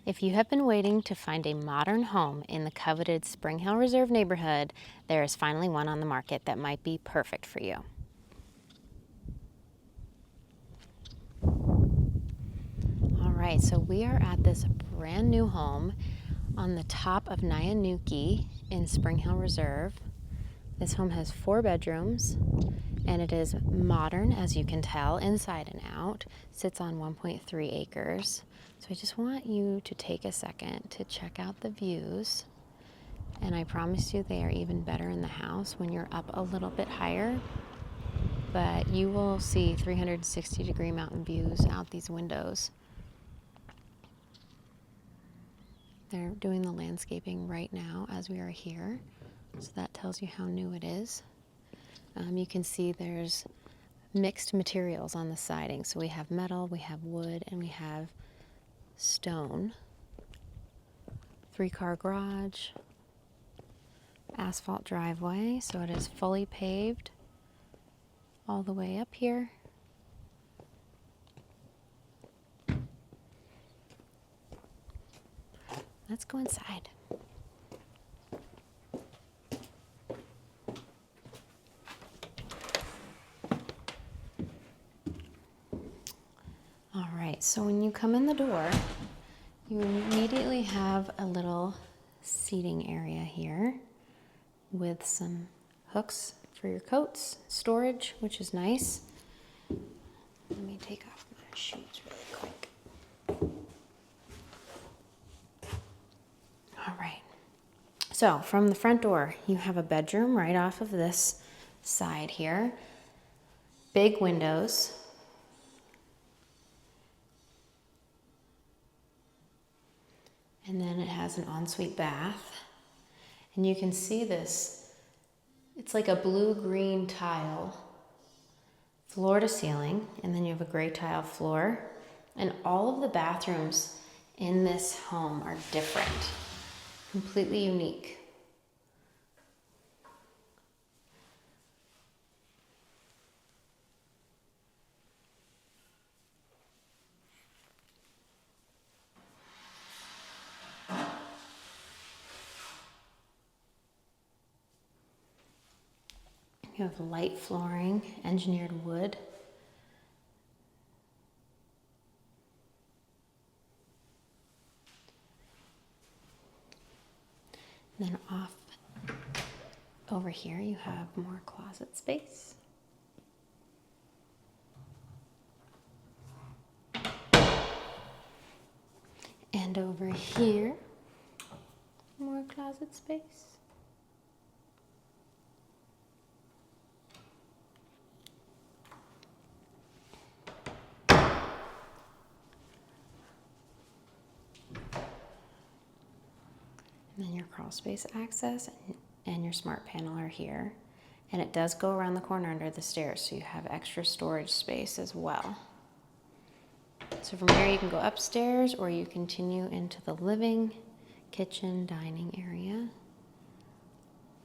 If you have been waiting to find a modern home in the coveted Springhill Reserve neighborhood, there is finally one on the market that might be perfect for you. All right, so we are at this brand new home on the top of Nyanuki in Springhill Reserve. This home has 4 bedrooms and it is modern, as you can tell, inside and out. Sits on 1.3 acres. So I just want you to take a second to check out the views. And I promise you they are even better in the house when you're up a little bit higher. But you will see 360-degree mountain views out these windows. They're doing the landscaping right now as we are here. So that tells you how new it is. You can see there's mixed materials on the siding. So we have metal, we have wood, and we have stone. 3-car garage, asphalt driveway, so it is fully paved all the way up here. Let's go inside. All right, so when you come in the door, you immediately have a little seating area here with some hooks for your coats, storage, which is nice. Let me take off my shoes really quick. All right, so from the front door, you have a bedroom right off of this side here. Big windows. And then it has an ensuite bath. And you can see this, it's like a blue-green tile, floor to ceiling, and then you have a gray tile floor. And all of the bathrooms in this home are different, completely unique. You have light flooring, engineered wood. And then off over here, you have more closet space. And over here, more closet space. And then your crawl space access and your smart panel are here. And it does go around the corner under the stairs, so you have extra storage space as well. So from here you can go upstairs or you continue into the living, kitchen, dining area.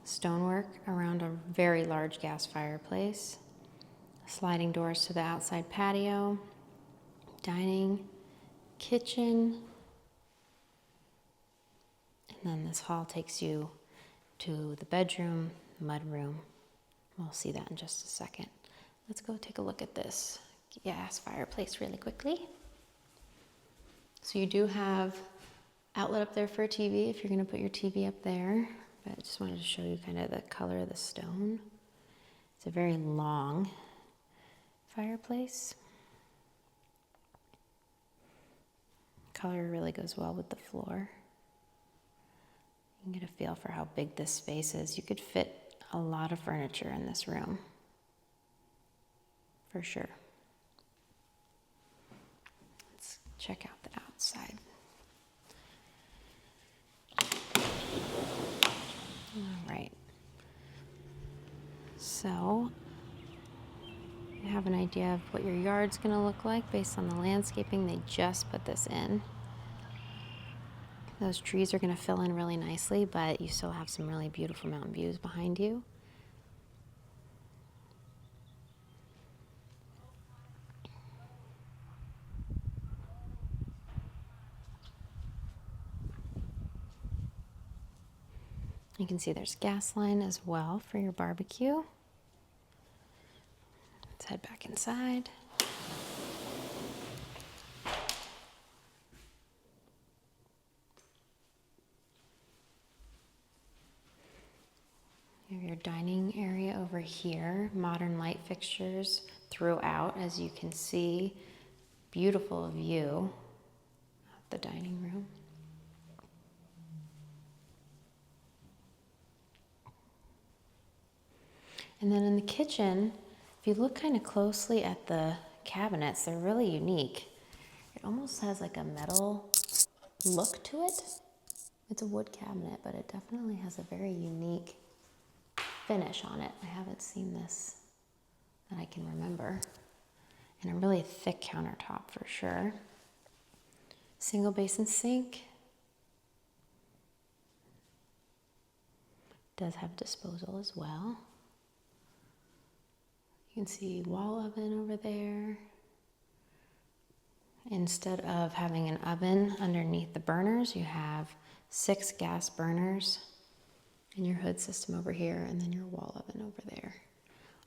Stonework around a very large gas fireplace. Sliding doors to the outside patio, dining, kitchen. And then this hall takes you to the bedroom, mudroom. We'll see that in just a second. Let's go take a look at this gas fireplace really quickly. So you do have outlet up there for a TV if you're going to put your TV up there. But I just wanted to show you kind of the color of the stone. It's a very long fireplace. Color really goes well with the floor. You can get a feel for how big this space is. You could fit a lot of furniture in this room, for sure. Let's check out the outside. All right. So you have an idea of what your yard's going to look like based on the landscaping. They just put this in. Those trees are going to fill in really nicely, but you still have some really beautiful mountain views behind you. You can see there's gas line as well for your barbecue. Let's head back inside. You have your dining area over here, modern light fixtures throughout, as you can see. Beautiful view of the dining room. And then in the kitchen, if you look kind of closely at the cabinets, they're really unique. It almost has like a metal look to it. It's a wood cabinet, but it definitely has a very unique finish on it. I haven't seen this that I can remember. And a really thick countertop for sure. Single basin sink. Does have disposal as well. You can see wall oven over there. Instead of having an oven underneath the burners, you have 6 gas burners and your hood system over here, and then your wall oven over there.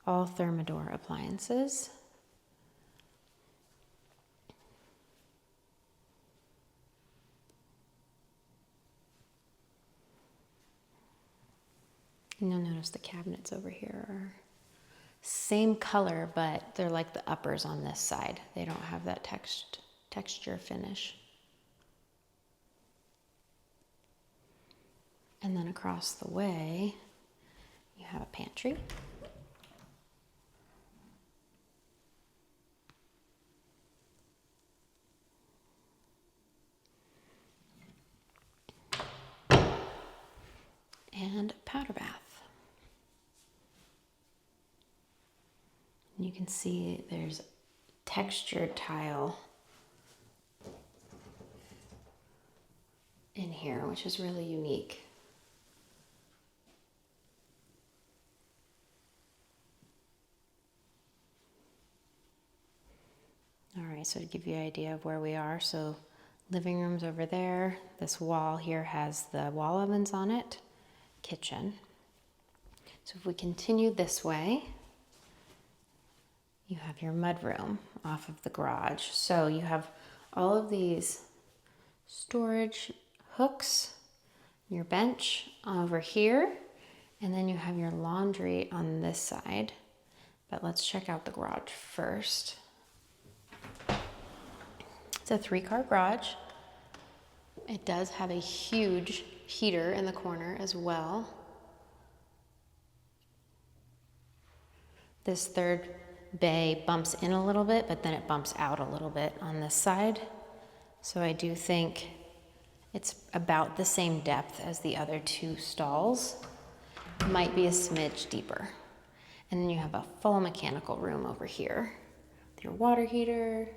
All Thermador appliances. And you'll notice the cabinets over here are same color, but they're like the uppers on this side. They don't have that texture finish. And then across the way, you have a pantry. And a powder bath. And you can see there's textured tile in here, which is really unique. All right, so to give you an idea of where we are, so living room's over there. This wall here has the wall ovens on it, kitchen. So if we continue this way, you have your mudroom off of the garage. So you have all of these storage hooks, your bench over here, and then you have your laundry on this side. But let's check out the garage first. It's a 3-car garage. It does have a huge heater in the corner as well. This third bay bumps in a little bit, but then it bumps out a little bit on this side. So I do think it's about the same depth as the other 2 stalls. Might be a smidge deeper. And then you have a full mechanical room over here with your water heater,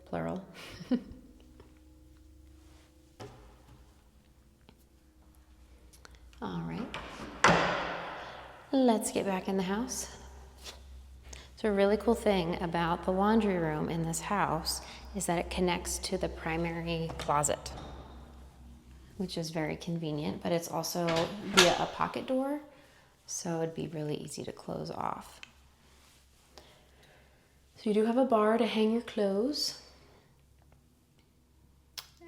plural. All right, let's get back in the house. So a really cool thing about the laundry room in this house is that it connects to the primary closet, which is very convenient, but it's also via a pocket door, so it'd be really easy to close off. So you do have a bar to hang your clothes,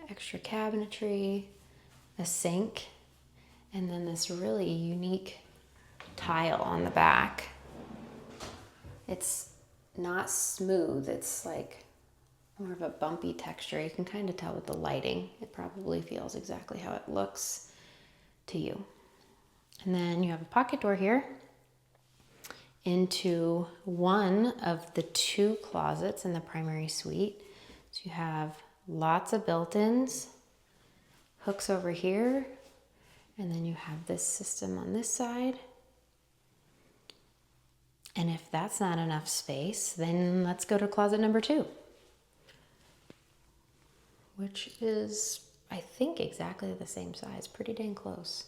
extra cabinetry, a sink, and then this really unique tile on the back. It's not smooth, it's like more of a bumpy texture. You can kind of tell with the lighting. It probably feels exactly how it looks to you. And then you have a pocket door here into one of the 2 closets in the primary suite. So you have lots of built-ins, hooks over here, and then you have this system on this side. And if that's not enough space, then let's go to closet number 2, which is, I think, exactly the same size, pretty dang close.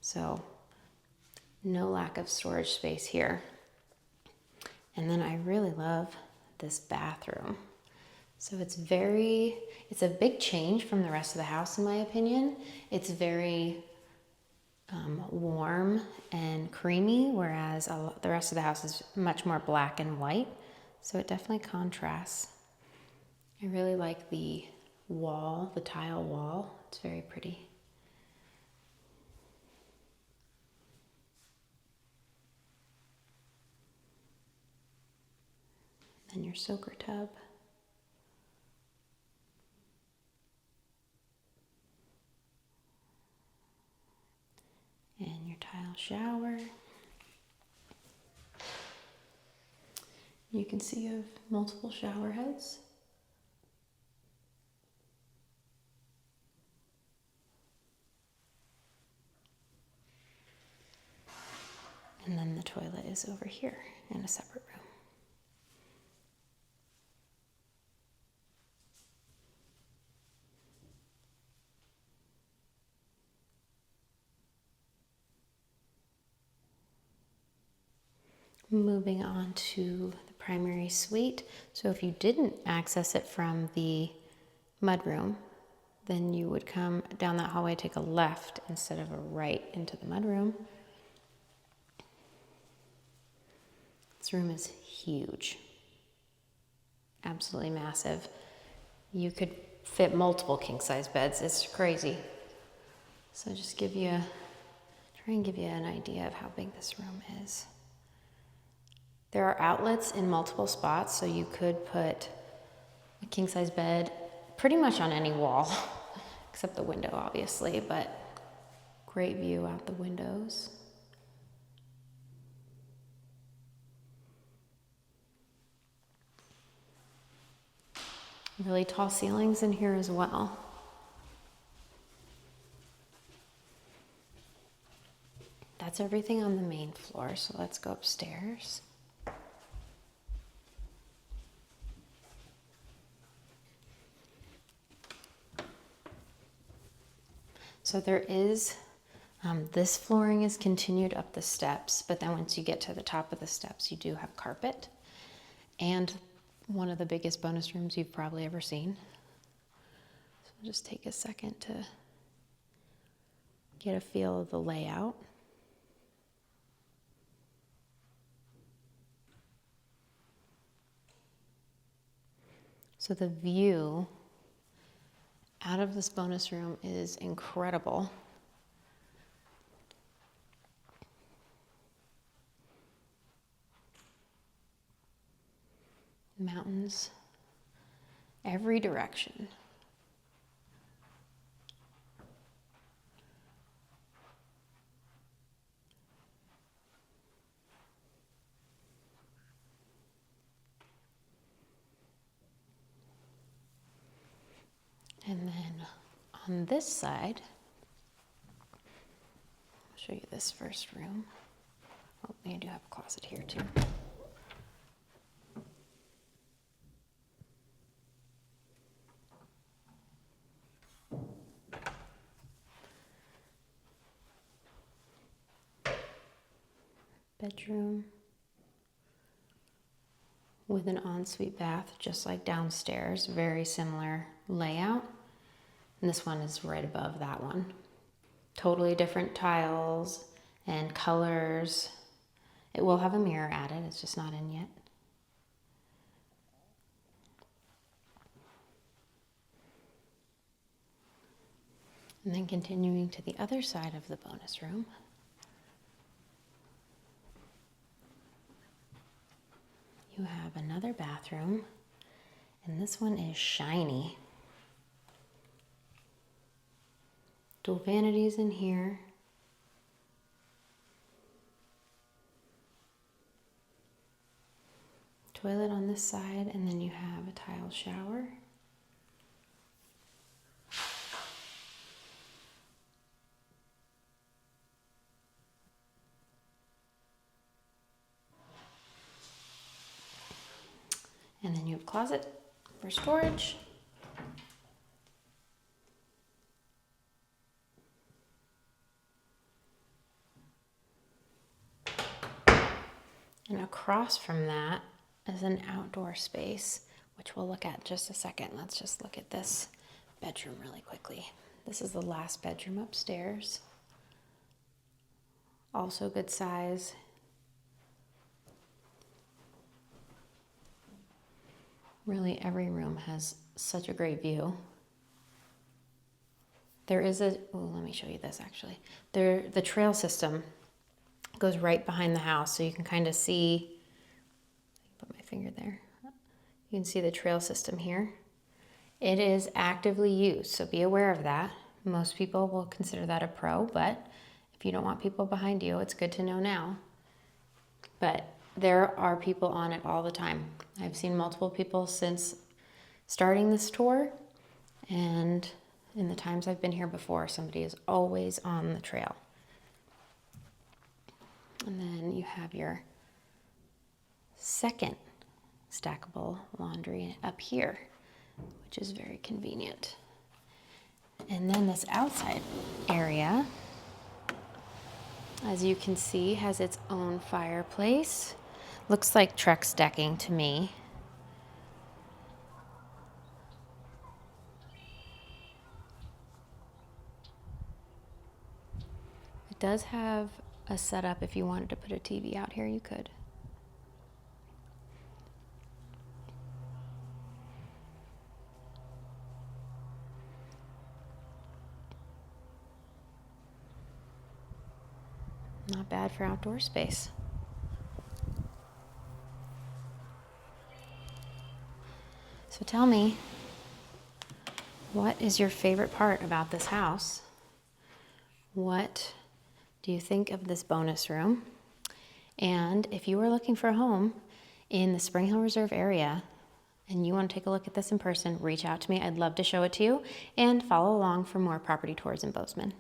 So no lack of storage space here. And then I really love this bathroom. So it's a big change from the rest of the house in my opinion. It's very warm and creamy, whereas the rest of the house is much more black and white. So it definitely contrasts. I really like the wall, the tile wall. It's very pretty. And your soaker tub. And your tile shower. You can see you have multiple shower heads. And then the toilet is over here in a separate room. Moving on to the primary suite. So if you didn't access it from the mudroom, then you would come down that hallway, take a left instead of a right into the mudroom. This room is huge, absolutely massive. You could fit multiple king-size beds. It's crazy. So just try and give you an idea of how big this room is. There are outlets in multiple spots, so you could put a king-size bed pretty much on any wall, except the window, obviously, but great view out the windows. Really tall ceilings in here as well. That's everything on the main floor, so let's go upstairs. So there is, this flooring is continued up the steps, but then once you get to the top of the steps, you do have carpet and one of the biggest bonus rooms you've probably ever seen. So we'll just take a second to get a feel of the layout. So the view out of this bonus room is incredible. Mountains every direction. And then on this side, I'll show you this first room. Oh, I do have a closet here too. Bedroom with an ensuite bath, just like downstairs, very similar layout. And this one is right above that one. Totally different tiles and colors. It will have a mirror added, it's just not in yet. And then continuing to the other side of the bonus room. You have another bathroom, and this one is shiny. Dual vanities in here. Toilet on this side, and then you have a tile shower. And then you have a closet for storage. And across from that is an outdoor space which we'll look at in just a second. Let's just look at this bedroom really quickly. This is the last bedroom upstairs. Also good size. Really, every room has such a great view. There is let me show you this actually. The trail system goes right behind the house, so you can kind of see, put my finger there. You can see the trail system here. It is actively used, so be aware of that. Most people will consider that a pro, but if you don't want people behind you, it's good to know now. But there are people on it all the time. I've seen multiple people since starting this tour, and in the times I've been here before, somebody is always on the trail. And then you have your second stackable laundry up here, which is very convenient. And then this outside area, as you can see, has its own fireplace. Looks like Trex decking to me. It does have a setup if you wanted to put a TV out here, you could. Not bad for outdoor space. So tell me, what is your favorite part about this house? What do you think of this bonus room? And if you are looking for a home in the Springhill Reserve area and you want to take a look at this in person, reach out to me. I'd love to show it to you, and follow along for more property tours in Bozeman.